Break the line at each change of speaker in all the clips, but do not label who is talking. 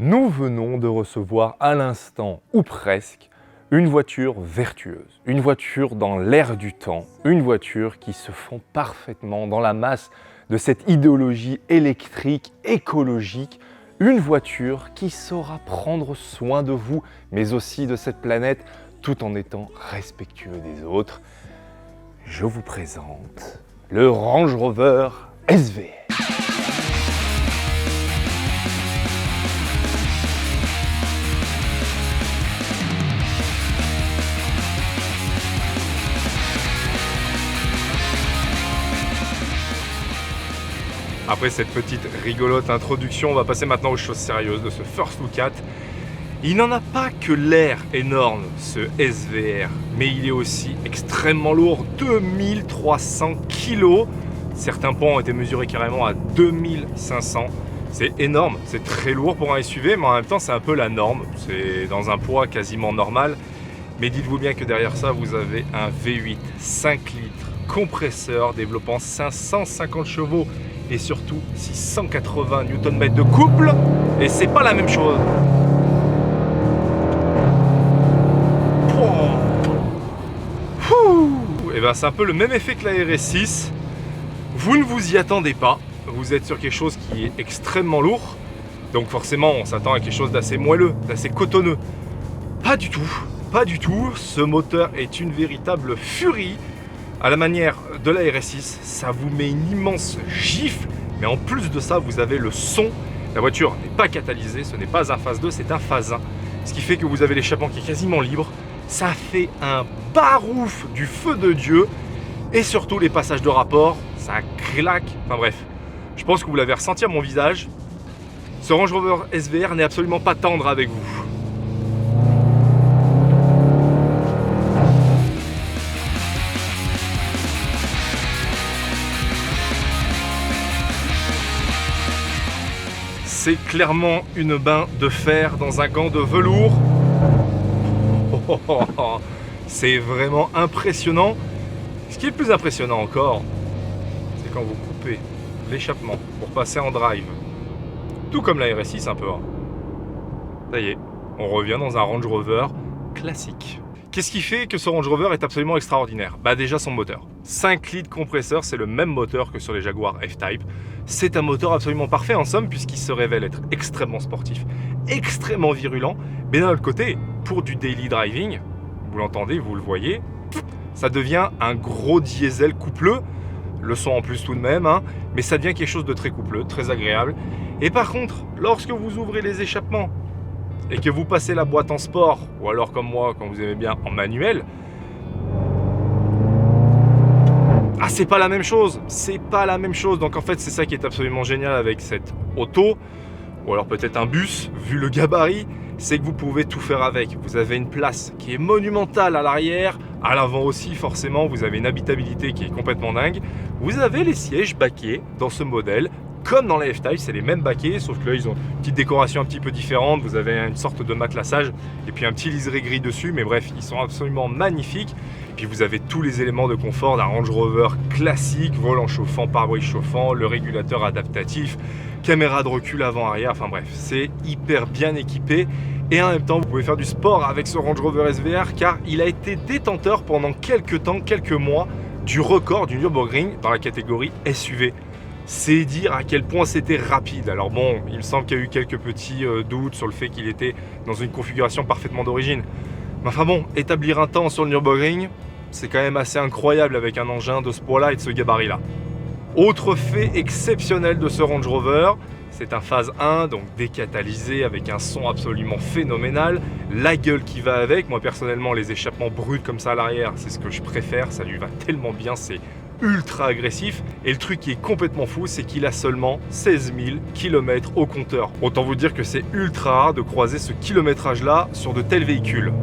Nous venons de recevoir à l'instant, ou presque, une voiture vertueuse, une voiture dans l'air du temps, une voiture qui se fond parfaitement dans la masse de cette idéologie électrique, écologique, une voiture qui saura prendre soin de vous, mais aussi de cette planète, tout en étant respectueux des autres. Je vous présente le Range Rover SVR. Après cette petite rigolote introduction, on va passer maintenant aux choses sérieuses de ce First Look At. Il n'en a pas que l'air énorme, ce SVR, mais il est aussi extrêmement lourd, 2300 kg. Certains poids ont été mesurés carrément à 2500. C'est énorme, c'est très lourd pour un SUV, mais en même temps c'est un peu la norme. C'est dans un poids quasiment normal. Mais dites-vous bien que derrière ça, vous avez un V8 5 litres compresseur développant 550 chevaux et surtout 680 Nm de couple, et c'est pas la même chose. Et ben c'est un peu le même effet que la RS6. Vous ne vous y attendez pas, vous êtes sur quelque chose qui est extrêmement lourd, donc forcément on s'attend à quelque chose d'assez moelleux, d'assez cotonneux. Pas du tout, pas du tout. Ce moteur est une véritable furie. À la manière de la RS6, ça vous met une immense gifle, mais en plus de ça, vous avez le son. La voiture n'est pas catalysée, ce n'est pas un phase 2, c'est un phase 1. Ce qui fait que vous avez l'échappement qui est quasiment libre. Ça fait un barouf du feu de Dieu. Et surtout, les passages de rapport, ça claque. Enfin bref, je pense que vous l'avez ressenti à mon visage. Ce Range Rover SVR n'est absolument pas tendre avec vous. C'est clairement une bain de fer dans un gant de velours. C'est vraiment impressionnant. Ce qui est le plus impressionnant encore, c'est quand vous coupez l'échappement pour passer en drive. Tout comme la RS6 un peu. Ça y est, on revient dans un Range Rover classique. Qu'est-ce qui fait que ce Range Rover est absolument extraordinaire? Bah déjà son moteur. 5 litres compresseur, c'est le même moteur que sur les Jaguar F-Type. C'est un moteur absolument parfait en somme puisqu'il se révèle être extrêmement sportif, extrêmement virulent. Mais d'un autre côté, pour du daily driving, vous l'entendez, vous le voyez, ça devient un gros diesel coupleux. Le son en plus tout de même, hein, mais ça devient quelque chose de très coupleux, très agréable. Et par contre, lorsque vous ouvrez les échappements, et que vous passez la boîte en sport, ou alors comme moi, quand vous aimez bien, en manuel, ah, c'est pas la même chose, c'est pas la même chose. Donc en fait, c'est ça qui est absolument génial avec cette auto, ou alors peut-être un bus, vu le gabarit, c'est que vous pouvez tout faire avec. Vous avez une place qui est monumentale à l'arrière, à l'avant aussi forcément, vous avez une habitabilité qui est complètement dingue. Vous avez les sièges baquets dans ce modèle, comme dans la F-Type, c'est les mêmes baquets, sauf que là ils ont une petite décoration un petit peu différente. Vous avez une sorte de matelassage et puis un petit liseré gris dessus, mais bref, ils sont absolument magnifiques. Et puis vous avez tous les éléments de confort d'un Range Rover classique, volant chauffant, pare-brise chauffant, le régulateur adaptatif, caméra de recul avant-arrière, enfin bref, c'est hyper bien équipé. Et en même temps, vous pouvez faire du sport avec ce Range Rover SVR car il a été détenteur pendant quelques temps, quelques mois, du record du Nürburgring dans la catégorie SUV. C'est dire à quel point c'était rapide. Alors bon, il me semble qu'il y a eu quelques petits doutes sur le fait qu'il était dans une configuration parfaitement d'origine. Mais enfin bon, établir un temps sur le Nürburgring, c'est quand même assez incroyable avec un engin de ce poids-là et de ce gabarit-là. Autre fait exceptionnel de ce Range Rover, c'est un phase 1, donc décatalysé avec un son absolument phénoménal. La gueule qui va avec, moi personnellement les échappements bruts comme ça à l'arrière, c'est ce que je préfère, ça lui va tellement bien, c'est ultra agressif. Et le truc qui est complètement fou, c'est qu'il a seulement 16 000 km au compteur. Autant vous dire que c'est ultra rare de croiser ce kilométrage là sur de tels véhicules.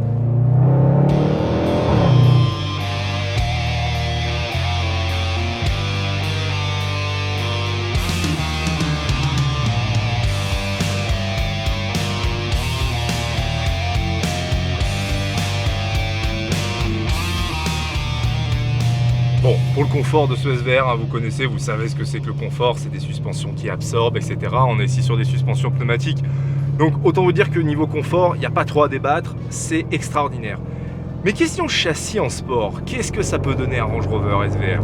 Bon, pour le confort de ce SVR, hein, vous connaissez, vous savez ce que c'est que le confort, c'est des suspensions qui absorbent, etc. On est ici sur des suspensions pneumatiques Donc autant vous dire que niveau confort, il n'y a pas trop à débattre, c'est extraordinaire. Mais question châssis en sport, qu'est-ce que ça peut donner un Range Rover SVR?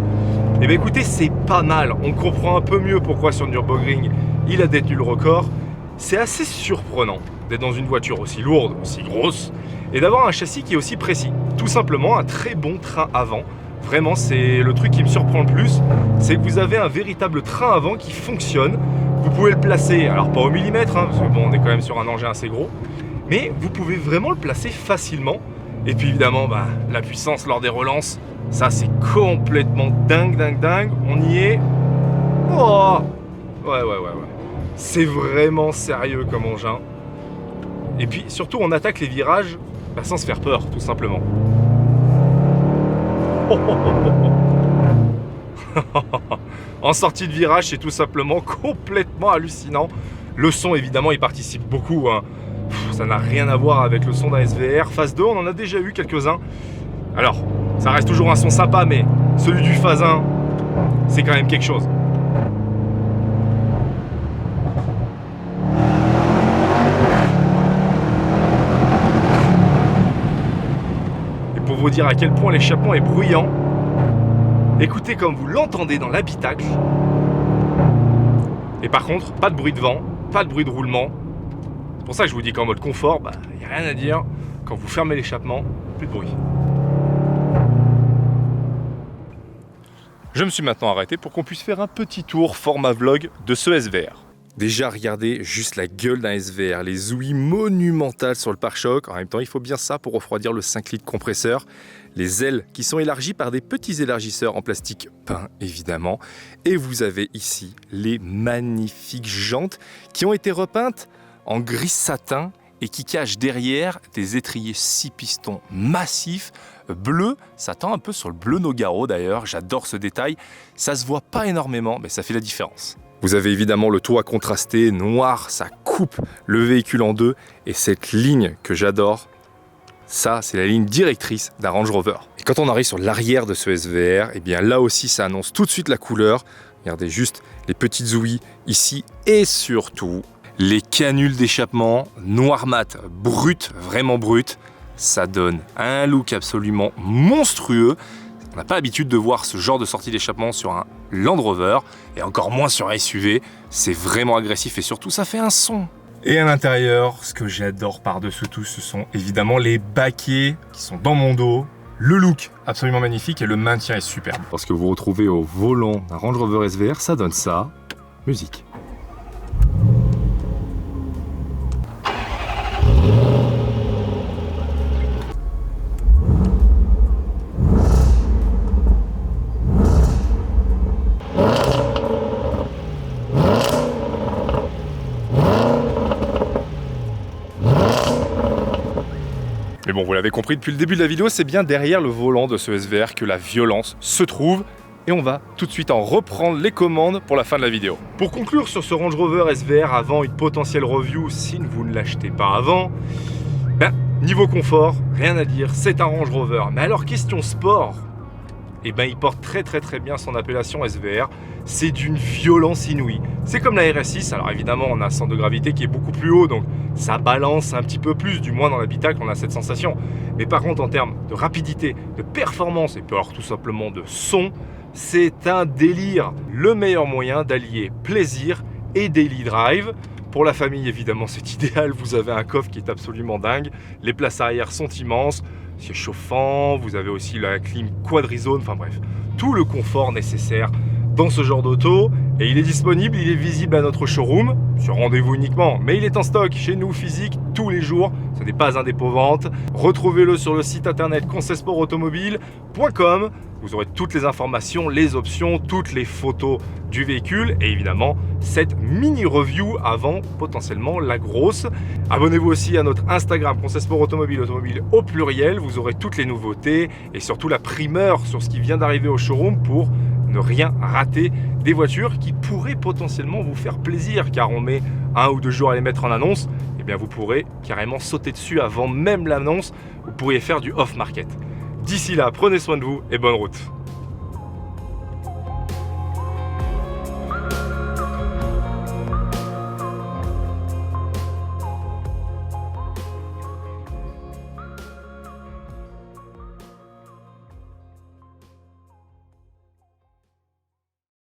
Eh bien écoutez, c'est pas mal, on comprend un peu mieux pourquoi sur Nürburgring il a détenu le record. C'est assez surprenant d'être dans une voiture aussi lourde, aussi grosse, et d'avoir un châssis qui est aussi précis. Tout simplement un très bon train avant. Vraiment, c'est le truc qui me surprend le plus, c'est que vous avez un véritable train avant qui fonctionne. Vous pouvez le placer, alors pas au millimètre, parce que bon, on est quand même sur un engin assez gros, mais vous pouvez vraiment le placer facilement. Et puis évidemment, la puissance lors des relances, ça c'est complètement dingue. On y est. Oh ouais. C'est vraiment sérieux comme engin. Et puis surtout, on attaque les virages sans se faire peur, tout simplement. En sortie de virage, c'est tout simplement complètement hallucinant. Le son, évidemment, il participe beaucoup. Ça n'a rien à voir avec le son d'un SVR. Phase 2, on en a déjà eu quelques-uns. Alors, ça reste toujours un son sympa, mais celui du Phase 1, c'est quand même quelque chose. Et pour vous dire à quel point l'échappement est bruyant, écoutez comme vous l'entendez dans l'habitacle. Et par contre, pas de bruit de vent, pas de bruit de roulement. C'est pour ça que je vous dis qu'en mode confort, il n'y a rien à dire. Quand vous fermez l'échappement, plus de bruit. Je me suis maintenant arrêté pour qu'on puisse faire un petit tour format vlog de ce SVR. Déjà, regardez juste la gueule d'un SVR, les ouïes monumentales sur le pare-choc. En même temps, il faut bien ça pour refroidir le 5 litres compresseur. Les ailes qui sont élargies par des petits élargisseurs en plastique peint, évidemment. Et vous avez ici les magnifiques jantes qui ont été repeintes en gris satin et qui cachent derrière des étriers 6 pistons massifs, bleu. Ça tend un peu sur le bleu Nogaro d'ailleurs, j'adore ce détail. Ça se voit pas énormément, mais ça fait la différence. Vous avez évidemment le toit contrasté, noir, ça coupe le véhicule en deux. Et cette ligne que j'adore, ça c'est la ligne directrice d'un Range Rover. Et quand on arrive sur l'arrière de ce SVR, eh bien là aussi ça annonce tout de suite la couleur. Regardez juste les petites ouïes ici et surtout les canules d'échappement noir mat, brut, vraiment brut. Ça donne un look absolument monstrueux. On n'a pas l'habitude de voir ce genre de sortie d'échappement sur un Land Rover et encore moins sur un SUV. C'est vraiment agressif et surtout ça fait un son. Et à l'intérieur, ce que j'adore par-dessus tout, ce sont évidemment les baquets qui sont dans mon dos. Le look absolument magnifique et le maintien est superbe. Parce que vous retrouvez au volant d'un Range Rover SVR, ça donne ça. Musique. Mais bon, vous l'avez compris depuis le début de la vidéo, c'est bien derrière le volant de ce SVR que la violence se trouve. Et on va tout de suite en reprendre les commandes pour la fin de la vidéo. Pour conclure sur ce Range Rover SVR avant une potentielle review, si vous ne l'achetez pas avant, niveau confort, rien à dire, c'est un Range Rover. Mais alors question sport, il porte très bien son appellation SVR. C'est d'une violence inouïe. C'est comme la RS6, alors évidemment on a un centre de gravité qui est beaucoup plus haut, donc ça balance un petit peu plus, du moins dans l'habitacle on a cette sensation. Mais par contre en termes de rapidité, de performance et puis alors tout simplement de son, c'est un délire. Le meilleur moyen d'allier plaisir et daily drive. Pour la famille évidemment c'est idéal, vous avez un coffre qui est absolument dingue, les places arrière sont immenses, c'est chauffant, vous avez aussi la clim quadrizone, enfin bref, tout le confort nécessaire dans ce genre d'auto. Et il est disponible, il est visible à notre showroom, sur rendez-vous uniquement, mais il est en stock chez nous physique tous les jours, ce n'est pas un dépôt-vente. Retrouvez-le sur le site internet conseilsportautomobile.com. Vous aurez toutes les informations, les options, toutes les photos du véhicule et évidemment cette mini review avant potentiellement la grosse. Abonnez-vous aussi à notre Instagram Conseil Sport Automobile, automobile au pluriel. Vous aurez toutes les nouveautés et surtout la primeur sur ce qui vient d'arriver au showroom pour ne rien rater des voitures qui pourraient potentiellement vous faire plaisir car on met 1 ou 2 jours à les mettre en annonce. Et bien vous pourrez carrément sauter dessus avant même l'annonce. Vous pourriez faire du off-market. D'ici là, prenez soin de vous et bonne route.